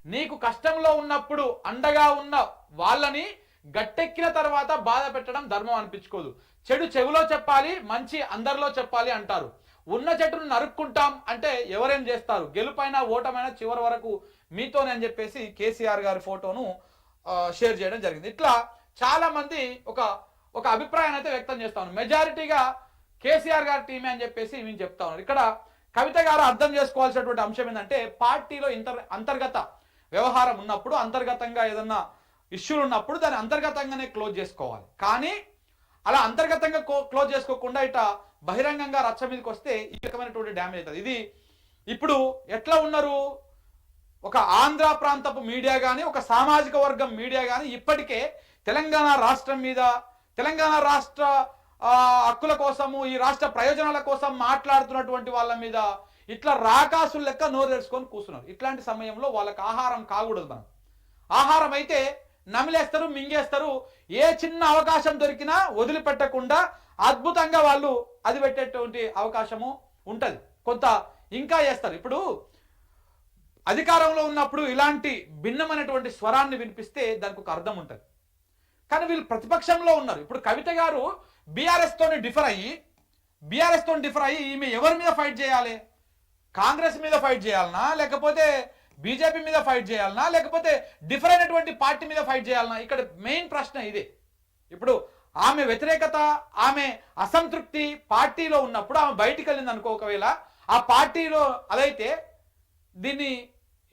నీకు కష్టంలో ఉన్నప్పుడు అండగా ఉన్న వాళ్ళని గట్టెక్కిన తర్వాత బాధ పెట్టడం ధర్మం అనిపించుకోదు. చెడు చెవిలో చెప్పాలి, మంచి అందరిలో చెప్పాలి అంటారు. ఉన్న చెట్టును నరుక్కుంటాం అంటే ఎవరేం చేస్తారు? గెలుపైనా ఓటమైనా చివరి వరకు మీతోనే అని చెప్పేసి కేసీఆర్ గారి ఫోటోను షేర్ చేయడం జరిగింది. ఇట్లా చాలా మంది ఒక అభిప్రాయాన్ని అయితే వ్యక్తం చేస్తా ఉన్నారు. మెజారిటీగా కేసీఆర్ గారి టీమే అని చెప్పేసి మేము చెప్తా ఉన్నారు. ఇక్కడ కవిత గారు అర్థం చేసుకోవాల్సినటువంటి అంశం ఏంటంటే, పార్టీలో అంతర్గత వ్యవహారం ఉన్నప్పుడు, అంతర్గతంగా ఏదన్నా ఇష్యూలు ఉన్నప్పుడు దాన్ని అంతర్గతంగానే క్లోజ్ చేసుకోవాలి. కానీ అలా అంతర్గతంగా క్లోజ్ చేసుకోకుండా ఇట బహిరంగంగా రచ్చ మీదకి వస్తే ఈ రకమైనటువంటి డ్యామేజ్ అవుతుంది. ఇది ఇప్పుడు ఎట్లా ఉన్నారు, ఒక ఆంధ్ర ప్రాంతపు మీడియా కానీ, ఒక సామాజిక వర్గం మీడియా కానీ ఇప్పటికే తెలంగాణ రాష్ట్రం మీద, తెలంగాణ రాష్ట్ర హక్కుల కోసము, ఈ రాష్ట్ర ప్రయోజనాల కోసం మాట్లాడుతున్నటువంటి వాళ్ళ మీద ఇట్లా రాకాసులు లెక్క నోరు తెరుచుకొని కూర్చున్నారు. ఇట్లాంటి సమయంలో వాళ్ళకి ఆహారం కాకూడదు. మనం ఆహారం అయితే నమిలేస్తారు, మింగేస్తారు. ఏ చిన్న అవకాశం దొరికినా వదిలిపెట్టకుండా అద్భుతంగా వాళ్ళు అది పెట్టేటువంటి అవకాశము ఉంటుంది. కొంత ఇంకా చేస్తారు. ఇప్పుడు అధికారంలో ఉన్నప్పుడు ఇలాంటి భిన్నమైనటువంటి స్వరాన్ని వినిపిస్తే దానికి ఒక అర్థం ఉంటుంది. కానీ వీళ్ళు ప్రతిపక్షంలో ఉన్నారు. ఇప్పుడు కవిత గారు బీఆర్ఎస్ తోని డిఫర్ అయ్యి ఈమె ఎవరి మీద ఫైట్ చేయాలి? కాంగ్రెస్ మీద ఫైట్ చేయాలనా, లేకపోతే బీజేపీ మీద ఫైట్ చేయాలనా, లేకపోతే డిఫర్ అయినటువంటి పార్టీ మీద ఫైట్ చేయాలనా? ఇక్కడ మెయిన్ ప్రశ్న ఇదే. ఇప్పుడు ఆమె వ్యతిరేకత, ఆమె అసంతృప్తి పార్టీలో ఉన్నప్పుడు ఆమె బయటికి వెళ్ళింది అనుకో, ఒకవేళ ఆ పార్టీలో అదైతే దీన్ని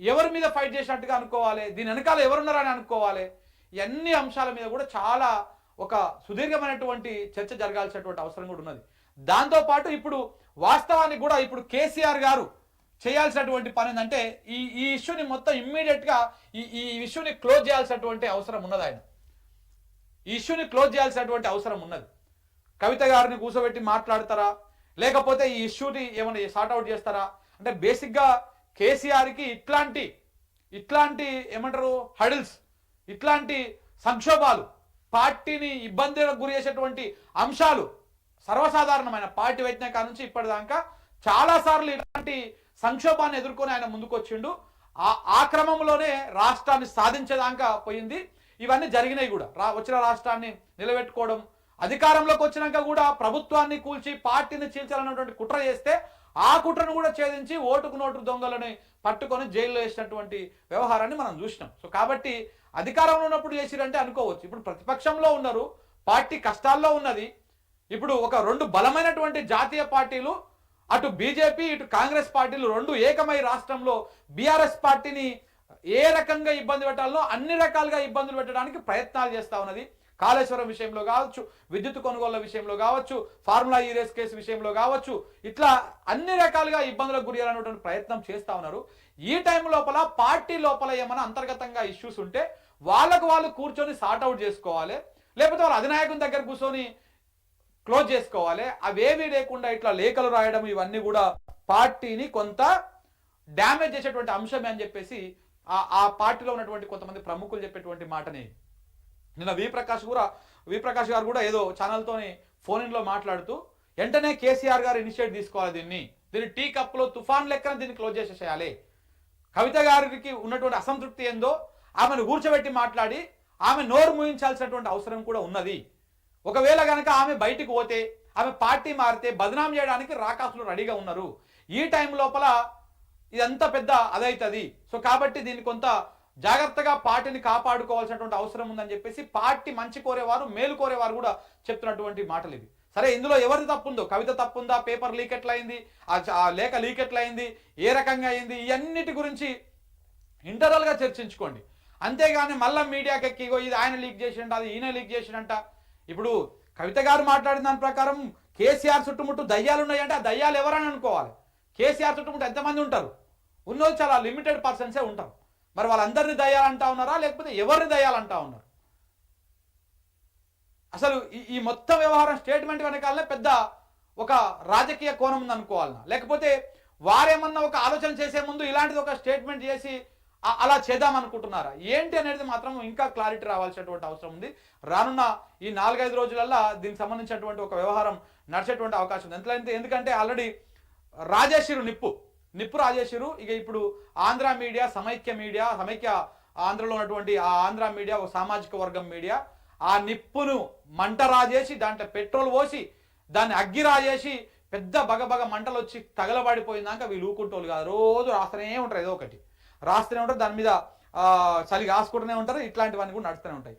ఎవరి మీద ఫైట్ చేసినట్టుగా అనుకోవాలి, దీని వెనకాల ఎవరున్నారని అనుకోవాలి. ఇవన్నీ అంశాల మీద కూడా చాలా ఒక సుదీర్ఘమైనటువంటి చర్చ జరగాల్సినటువంటి అవసరం కూడా ఉన్నది. దాంతోపాటు ఇప్పుడు వాస్తవానికి కూడా ఇప్పుడు కేసీఆర్ గారు చేయాల్సినటువంటి పని ఏంటంటే ఈ ఇష్యూని మొత్తం ఇమ్మీడియట్గా ఈ ఇష్యూని క్లోజ్ చేయాల్సినటువంటి అవసరం ఉన్నది. ఆయన ఈ ఇష్యూని క్లోజ్ చేయాల్సినటువంటి అవసరం ఉన్నది. కవిత గారిని కూర్చోబెట్టి మాట్లాడతారా, లేకపోతే ఈ ఇష్యూని ఏమైనా సార్ట్అవుట్ చేస్తారా అంటే, బేసిక్గా కేసీఆర్కి ఇట్లాంటి ఏమంటారు హడిల్స్, ఇట్లాంటి సంక్షోభాలు, పార్టీని ఇబ్బందులకు గురి చేసేటువంటి అంశాలు సర్వసాధారణమైన. పార్టీ పెట్టిన కాడ నుంచి ఇప్పటిదాకా చాలాసార్లు ఇలాంటి సంక్షోభాన్ని ఎదుర్కొని ఆయన ముందుకు వచ్చిండు. ఆ క్రమంలోనే రాష్ట్రాన్ని సాధించేదాకా పోయింది. ఇవన్నీ జరిగినాయి కూడా. వచ్చిన రాష్ట్రాన్ని నిలబెట్టుకోవడం, అధికారంలోకి వచ్చినాక కూడా ప్రభుత్వాన్ని కూల్చి పార్టీని చీల్చాలన్నటువంటి కుట్ర చేస్తే ఆ కుట్రను కూడా ఛేదించి ఓటుకు నోటు దొంగలని పట్టుకొని జైల్లో వేసినటువంటి వ్యవహారాన్ని మనం చూసినాం. సో కాబట్టి అధికారంలో ఉన్నప్పుడు చేసిరంటే అనుకోవచ్చు. ఇప్పుడు ప్రతిపక్షంలో ఉన్నారు, పార్టీ కష్టాల్లో ఉన్నది. ఇప్పుడు ఒక రెండు బలమైనటువంటి జాతీయ పార్టీలు, అటు బీజేపీ ఇటు కాంగ్రెస్ పార్టీలు రెండు ఏకమై రాష్ట్రంలో బీఆర్ఎస్ పార్టీని ఏ రకంగా ఇబ్బంది పెట్టాలో అన్ని రకాలుగా ఇబ్బందులు పెట్టడానికి ప్రయత్నాలు చేస్తా ఉన్నది. కాళేశ్వరం విషయంలో కావచ్చు, విద్యుత్ కొనుగోళ్ల విషయంలో కావచ్చు, ఫార్ములా ఈ రేస్ కేసు విషయంలో కావచ్చు, ఇట్లా అన్ని రకాలుగా ఇబ్బందులకు గురి చేయాలనేటువంటి ప్రయత్నం చేస్తా ఉన్నారు. ఈ టైం లోపల పార్టీ లోపల ఏమైనా అంతర్గతంగా ఇష్యూస్ ఉంటే వాళ్ళు కూర్చొని సార్ట్అవుట్ చేసుకోవాలి, లేకపోతే వాళ్ళ అధినాయకుని దగ్గర కూర్చొని క్లోజ్ చేసుకోవాలి. అవేవి లేకుండా ఇట్లా లేఖలు రాయడం ఇవన్నీ కూడా పార్టీని కొంత డ్యామేజ్ చేసేటువంటి అంశమే అని చెప్పేసి ఆ పార్టీలో ఉన్నటువంటి కొంతమంది ప్రముఖులు చెప్పేటువంటి మాటని నిన్న విప్రకాష్ గారు కూడా ఏదో ఛానల్తోని ఫోన్ ఇన్లో మాట్లాడుతూ వెంటనే కేసీఆర్ గారు ఇనిషియేట్ తీసుకోవాలి, దీన్ని టీ కప్లో తుఫాన్ లెక్కన దీన్ని క్లోజ్ చేసేసేయాలి. కవిత గారికి ఉన్నటువంటి అసంతృప్తి ఏందో ఆమెను కూర్చోబెట్టి మాట్లాడి ఆమె నోరు మూయించాల్సినటువంటి అవసరం కూడా ఉన్నది. ఒకవేళ కనుక ఆమె బయటికి పోతే, ఆమె పార్టీ మారితే బదనాం చేయడానికి రాకాసులు రెడీగా ఉన్నారు. ఈ టైం లోపల ఇదంతా పెద్ద అదైతుంది. సో కాబట్టి దీన్ని కొంత జాగ్రత్తగా పార్టీని కాపాడుకోవాల్సినటువంటి అవసరం ఉందని చెప్పేసి పార్టీ మంచి కోరేవారు, మేలు కోరేవారు కూడా చెప్తున్నటువంటి మాటలు ఇవి. సరే, ఇందులో ఎవరిది తప్పుందో, కవిత తప్పుందా, పేపర్ లీక్ ఎట్లయింది, ఆ లేఖ లీక్ ఎట్లయింది, ఏ రకంగా అయింది, ఇవన్నిటి గురించి ఇంటర్నల్గా చర్చించుకోండి. అంతేగాని మళ్ళీ మీడియాకి ఎక్కి ఇది ఆయన లీక్ చేసిండ, అది ఈయన లీక్ చేసినంట. ఇప్పుడు కవిత గారు మాట్లాడిన దాని ప్రకారం కేసీఆర్ చుట్టుముట్టు దయ్యాలు ఉన్నాయంటే ఆ దయ్యాలు ఎవరని అనుకోవాలి. కేసీఆర్ చుట్టుముట్టు ఎంతమంది ఉంటారు? ఉన్నోళ్ళు చాలా లిమిటెడ్ పర్సన్సే ఉంటారు. మరి వాళ్ళందరినీ దయ్యాలంటా ఉన్నారా, లేకపోతే ఎవరిని దయ్యాలంటా ఉన్నారు? అసలు ఈ మొత్తం వ్యవహారం స్టేట్మెంట్ వెనకాలనే పెద్ద ఒక రాజకీయ కోణం ఉంది అనుకోవాలన్నా, లేకపోతే వారేమన్నా ఒక ఆలోచన చేసే ముందు ఇలాంటిది ఒక స్టేట్మెంట్ చేసి అలా చేద్దాం అనుకుంటున్నారా ఏంటి అనేది మాత్రం ఇంకా క్లారిటీ రావాల్సినటువంటి అవసరం ఉంది. రానున్న ఈ 4-5 రోజులల్లో దీనికి సంబంధించినటువంటి ఒక వ్యవహారం నడిచేటువంటి అవకాశం ఉంది. ఎందుకంటే ఆల్రెడీ రాజేశ్వరి నిప్పు నిప్పు రాజేశ్వరు ఇక ఇప్పుడు ఆంధ్ర మీడియా, సమైక్య ఆంధ్రలో ఉన్నటువంటి ఆ ఆంధ్ర మీడియా, ఒక సామాజిక వర్గం మీడియా ఆ నిప్పును మంట రాజేసి దాంట్లో పెట్రోల్ పోసి దాన్ని అగ్గి రాజేసి పెద్ద బగబగ మంటలు వచ్చి తగలబడిపోయిందాక వీళ్ళు ఊకుంటోళ్ళు కాదు. రోజు రాస్తూనే ఉంటారు, ఏదో ఒకటి రాస్తూనే ఉంటారు, దాని మీద చలి కాసుకుంటూనే ఉంటారు. ఇట్లాంటివన్నీ కూడా నడుస్తూనే ఉంటాయి.